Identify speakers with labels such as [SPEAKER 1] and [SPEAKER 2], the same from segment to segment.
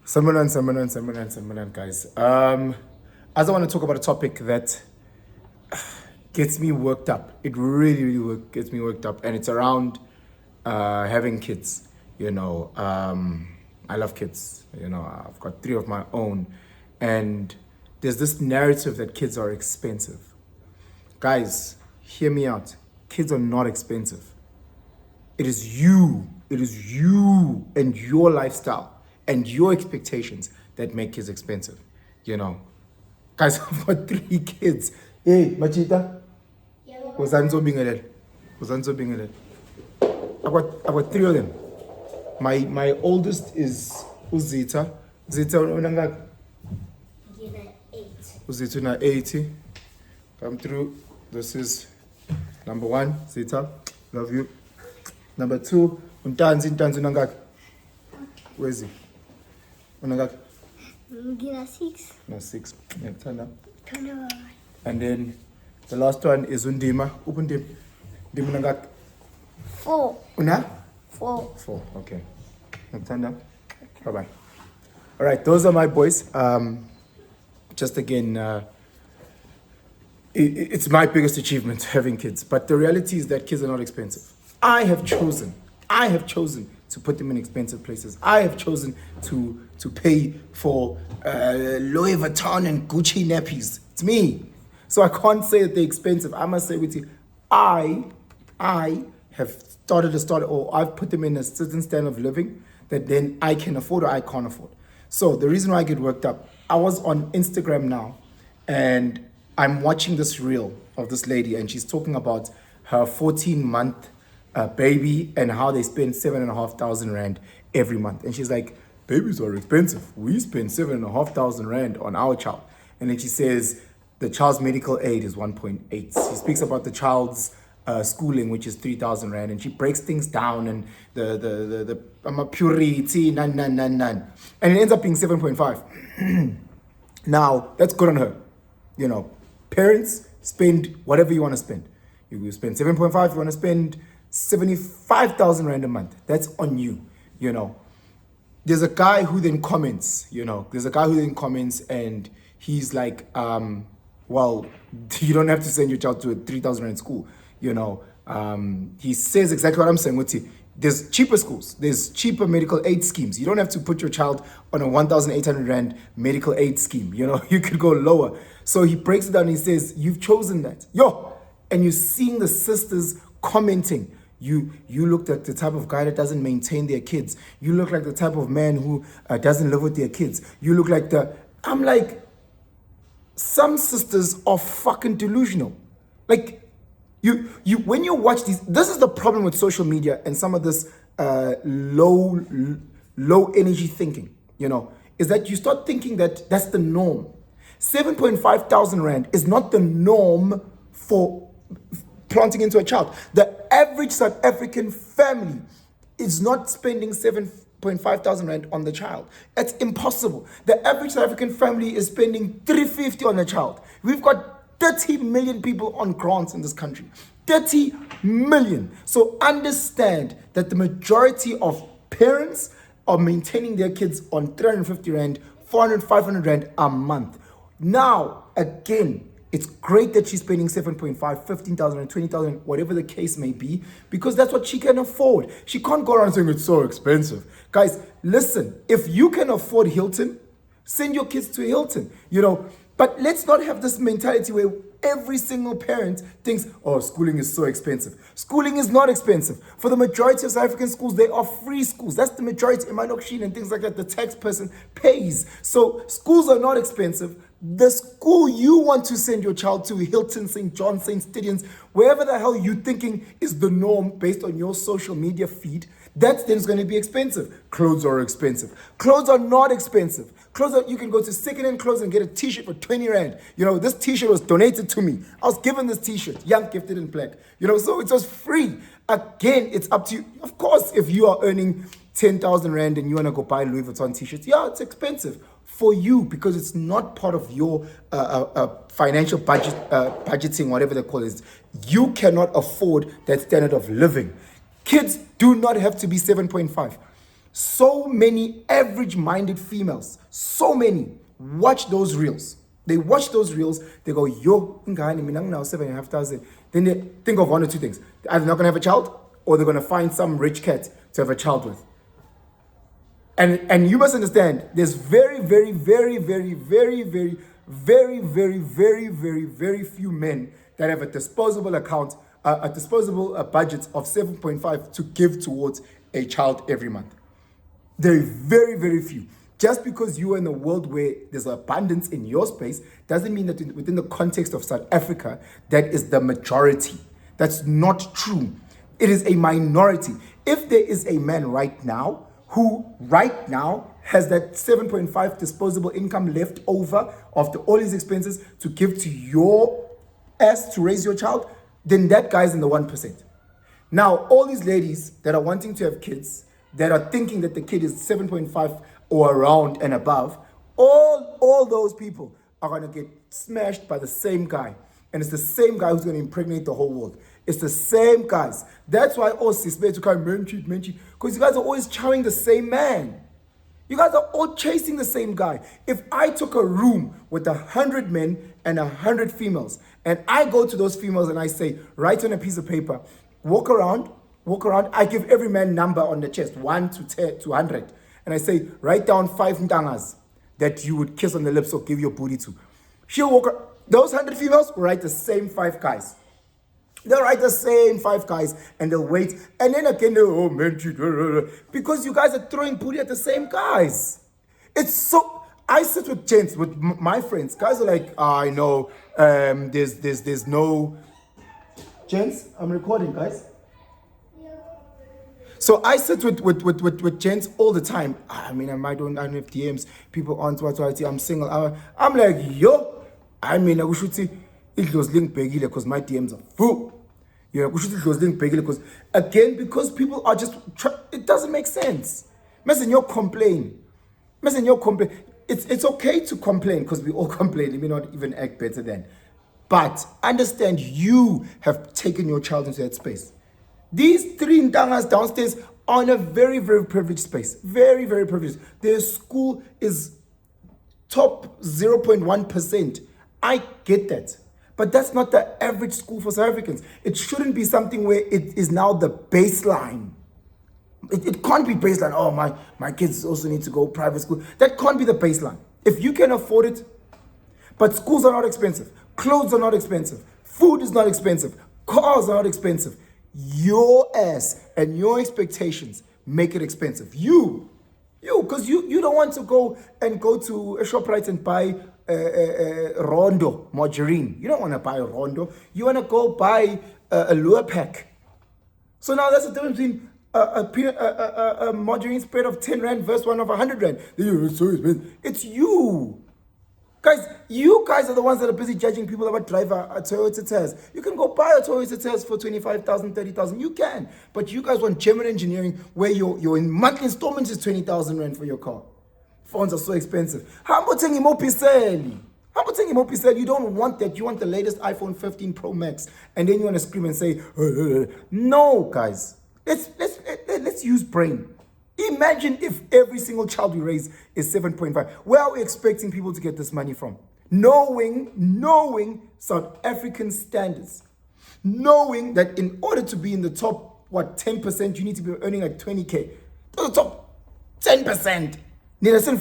[SPEAKER 1] Samanan, guys. As I want to talk about a topic that gets me worked up. It really gets me worked up, and it's around having kids. I love kids. I've got 3 of my own, and there's this narrative that kids are expensive. Guys, hear me out. Kids are not expensive. It is you and your lifestyle and your expectations that make kids expensive. Guys, I've got 3 kids. Hey, Machita. Uzanzo Bingalel. I've got 3 of them. My oldest is Uzita. Zita unanga.
[SPEAKER 2] 8.
[SPEAKER 1] Uzita na 80. Come through. This is number 1, Zita. Love you. Number 2, Untanzi unanga. Where's he? Unanga.
[SPEAKER 2] 6.
[SPEAKER 1] No, 6. Yeah, turn up.
[SPEAKER 2] Turn.
[SPEAKER 1] And then the last one is Undima. Open dim. Dim unanga.
[SPEAKER 2] 4.
[SPEAKER 1] Una?
[SPEAKER 2] 4.
[SPEAKER 1] 4. Okay. Turn down. Bye bye. All right, those are my boys. Just again, it's my biggest achievement having kids. But the reality is that kids are not expensive. I have chosen to put them in expensive places. I have chosen to pay for Louis Vuitton and Gucci nappies. It's me. So I can't say that they're expensive. I must say with you, I have or I've put them in a certain standard of living that then I can afford or I can't afford. So the reason why I get worked up, I was on Instagram now and I'm watching this reel of this lady and she's talking about her 14-month baby and how they spend 7,500 rand every month. And she's like, babies are expensive. We spend 7,500 rand on our child. And then she says the child's medical aid is 1.8. She speaks about the child's schooling, which is 3,000 rand, and she breaks things down and the purity, nan, and it ends up being 7.5. Now, that's good on her. Parents, spend whatever you want to spend. You spend 7.5, you want to spend 75,000 rand a month. That's on you, There's a guy who then comments, and he's like, well, you don't have to send your child to a 3,000 rand school. He says exactly what I'm saying. There's cheaper schools. There's cheaper medical aid schemes. You don't have to put your child on a 1,800 rand medical aid scheme. You could go lower. So he breaks it down and he says, you've chosen that. And you're seeing the sisters commenting. You look like the type of guy that doesn't maintain their kids. You look like the type of man who doesn't live with their kids. You look like I'm like, some sisters are fucking delusional. Like, you when you watch this is the problem with social media and some of this low energy thinking, is that you start thinking that that's the norm. 7.5 thousand rand is not the norm for planting into a child. The average South African family is not spending 7.5 thousand rand on the child. It's impossible. The average South African family is spending 350 on a child. We've got 30 million people on grants in this country. 30 million. So understand that the majority of parents are maintaining their kids on 350 rand, 400, 500 rand a month. Now, again, it's great that she's spending 7.5, 15,000 and 20,000, whatever the case may be, because that's what she can afford. She can't go around saying it's so expensive. Guys, listen, if you can afford Hilton, send your kids to Hilton, But let's not have this mentality where every single parent thinks, oh, schooling is so expensive. Schooling is not expensive. For the majority of South African schools, they are free schools. That's the majority. In Manokshin and things like that, the tax person pays. So schools are not expensive. The school you want to send your child to, Hilton, St. John, St. Stithians, wherever the hell you're thinking is the norm based on your social media feed, that then is going to be expensive. Clothes are expensive. Clothes are not expensive. You can go to second-hand clothes and get a t-shirt for 20 rand. This t-shirt was donated to me. I was given this t-shirt, young, gifted, and black. So it was free. Again, it's up to you. Of course, if you are earning 10,000 rand and you want to go buy Louis Vuitton t-shirts, yeah, it's expensive for you because it's not part of your financial budgeting, whatever they call it. You cannot afford that standard of living. Kids do not have to be 7.5. So many average-minded females, so many, watch those reels. They watch those reels, they go, yo, ingane, mina nginawo 7,500. Then they think of one or two things. They're either not going to have a child, or they're going to find some rich cat to have a child with. And you must understand, there's very few men that have a disposable account, a disposable budget of 7.5 to give towards a child every month. There are very few. Just because you are in a world where there's abundance in your space doesn't mean that within the context of South Africa, that is the majority. That's not true. It is a minority. If there is a man right now who right now has that 7.5 disposable income left over after all his expenses to give to your ass to raise your child, then that guy's in the 1%. Now, all these ladies that are wanting to have kids, that are thinking that the kid is 7.5 or around and above, all those people are going to get smashed by the same guy. And it's the same guy who's going to impregnate the whole world. It's the same guys. That's why all sis to come men cheat, because you guys are always chowing the same man. You guys are all chasing the same guy. If I took a room with 100 men and 100 females, and I go to those females and I say, write on a piece of paper, walk around, I give every man number on the chest, 1 to 10 to 100. And I say, write down 5 ntangas that you would kiss on the lips or give your booty to. She'll walk around. Those 100 females will write the same 5 guys. They'll write the same 5 guys and they'll wait. And then again, oh man, because you guys are throwing booty at the same guys. It's so, I sit with gents, with my friends. Guys are like, I know, there's no, gents, I'm recording, guys. So I sit with gents all the time. I mean, I don't have DMs. People on Twitter, I'm single. I'm like, yo. I mean, I should say it was linked because my DMs are full. You know, we should it was linked because again, because people are just it doesn't make sense. Listen, you complain. It's okay to complain because we all complain. We may not even act better than. But understand you have taken your child into that space. These 3 ntangas downstairs are in a very privileged space. Very privileged. Their school is top 0.1%. I get that. But that's not the average school for South Africans. It shouldn't be something where it is now the baseline. It can't be baseline. Oh, my kids also need to go private school. That can't be the baseline. If you can afford it, but schools are not expensive. Clothes are not expensive. Food is not expensive. Cars are not expensive. Your ass and your expectations make it expensive. Because you don't want to go to a ShopRite and buy Rondo margarine. You don't want to buy a Rondo. You want to go buy a lure pack. So now that's the difference between a margarine spread of 10 rand versus one of 100 rand. It's you. Guys, you guys are the ones that are busy judging people about drive a Toyota Taz. You can go buy a Toyota Taz for 25,000, 30,000. You can. But you guys want German engineering where your monthly installment is 20,000 rand for your car. Phones are so expensive. You don't want that. You want the latest iPhone 15 Pro Max. And then you want to scream and say, no, guys. Let's use brain. Imagine if every single child we raise is 7.5. Where are we expecting people to get this money from? Knowing South African standards. Knowing that in order to be in the top, 10%, you need to be earning like 20K. The top 10%. You're going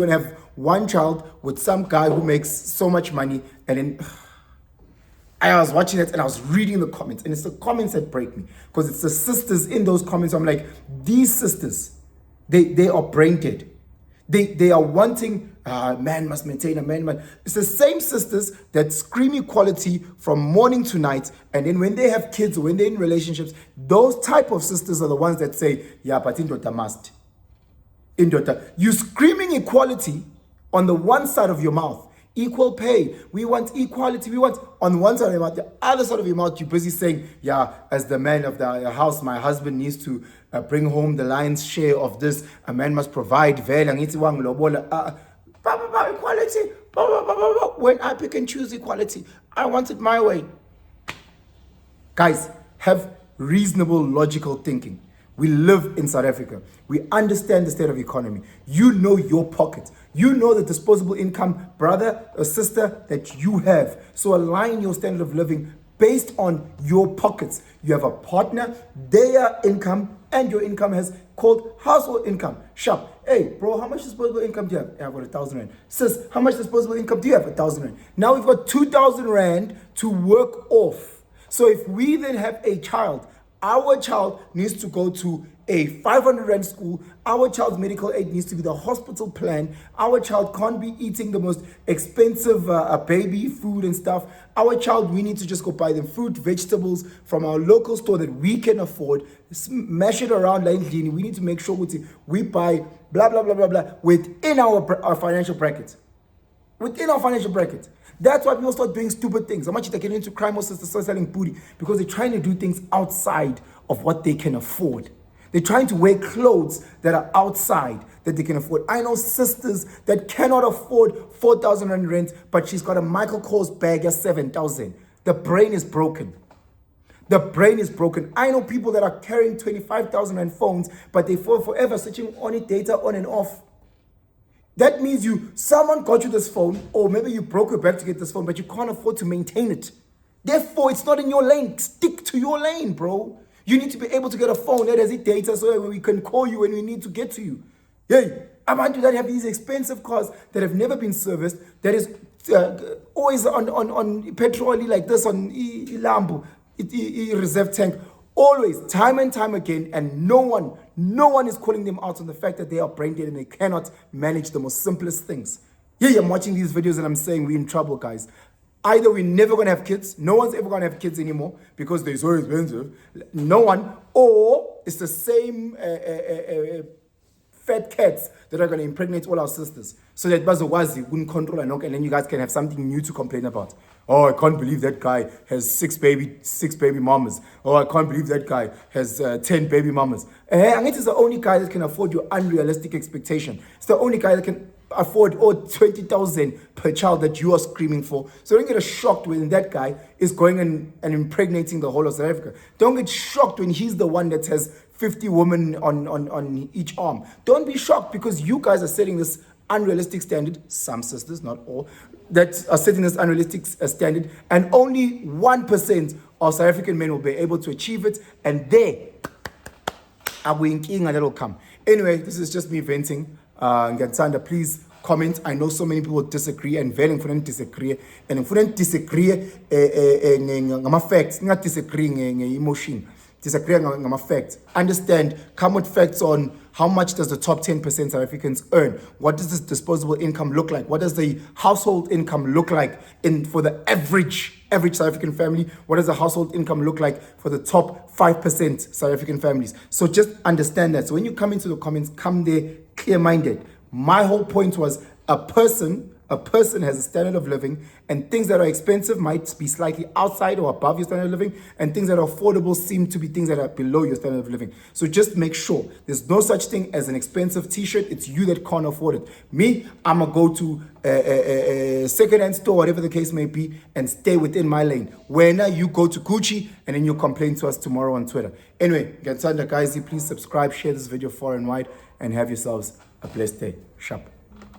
[SPEAKER 1] to have one child with some guy who makes so much money and then... I was watching it and I was reading the comments, and it's the comments that break me because it's the sisters in those comments. I'm like, these sisters, they are brain dead. They are wanting man must maintain a man. It's the same sisters that scream equality from morning to night, and then when they have kids or when they're in relationships, those type of sisters are the ones that say, yeah, but indota must. You screaming equality on the one side of your mouth. Equal pay. We want equality. We want on one side of your mouth. The other side of your mouth, you're busy saying, yeah, as the man of the house, my husband needs to bring home the lion's share of this. A man must provide. Equality. When I pick and choose equality, I want it my way. Guys, have reasonable, logical thinking. We live in South Africa. We understand the state of economy. You know your pocket. You know the disposable income, brother or sister, that you have. So align your standard of living based on your pockets. You have a partner, their income, and your income has called household income. Sharp. Hey, bro, how much disposable income do you have? Yeah, I've got 1,000 rand. Sis, how much disposable income do you have? 1,000 rand. Now we've got 2,000 rand to work off. So if we then have a child, our child needs to go to a 500 rand school. Our child's medical aid needs to be the hospital plan. Our child can't be eating the most expensive baby food and stuff. Our child, we need to just go buy them fruit, vegetables from our local store that we can afford. Smash it around like Genie. We need to make sure we buy blah, blah, blah, blah, blah within our financial bracket. Within our financial bracket. That's why people start doing stupid things. How much they get into crime or start selling booty? Because they're trying to do things outside of what they can afford. They're trying to wear clothes that are outside that they can afford. I know sisters that cannot afford 4,000 rand rent, but she's got a Michael Kors bag at 7,000. The brain is broken. The brain is broken. I know people that are carrying 25,000 rand phones, but they fall forever switching on it, data on and off. That means someone got you this phone, or maybe you broke your back to get this phone, but you can't afford to maintain it. Therefore, it's not in your lane. Stick to your lane, bro. You need to be able to get a phone that has it data so that we can call you when we need to get to you. Hey, I want to that have these expensive cars that have never been serviced, that is always on petrol like this, on Lambo, reserve tank. Always, time and time again, and no one is calling them out on the fact that they are brain dead and they cannot manage the most simplest things. Yeah, I'm watching these videos and I'm saying we're in trouble, guys. Either we're never going to have kids, no one's ever going to have kids anymore because they're so expensive, no one, or it's the same fat cats that are going to impregnate all our sisters so that Bazawazi wouldn't control and then you guys can have something new to complain about. Oh, I can't believe that guy has six baby mamas. Oh, I can't believe that guy has 10 baby mamas. And it is the only guy that can afford your unrealistic expectation. It's the only guy that can afford 20,000 per child that you are screaming for. So don't get shocked when that guy is going and impregnating the whole of South Africa. Don't get shocked when he's the one that has 50 women on each arm. Don't be shocked because you guys are setting this unrealistic standard, some sisters, not all, that are setting this unrealistic standard, and only 1% of South African men will be able to achieve it, and there, that will come. Anyway, this is just me venting. Ngatsanda, please comment. I know so many people disagree, and very important disagree, and if disagree, facts, not disagreeing emotion. Disagree on facts. Understand, come with facts on how much does the top 10% South Africans earn? What does this disposable income look like? What does the household income look like for the average South African family? What does the household income look like for the top 5% South African families? So just understand that. So when you come into the comments, come there clear-minded. My whole point was a person has a standard of living, and things that are expensive might be slightly outside or above your standard of living, and things that are affordable seem to be things that are below your standard of living. So just make sure there's no such thing as an expensive t-shirt. It's you that can't afford it. Me, I'm gonna go to a second-hand store, whatever the case may be, and stay within my lane. When you go to Gucci, and then you complain to us tomorrow on Twitter. Anyway, guys, please subscribe, share this video far and wide, and have yourselves a blessed day. Sharp.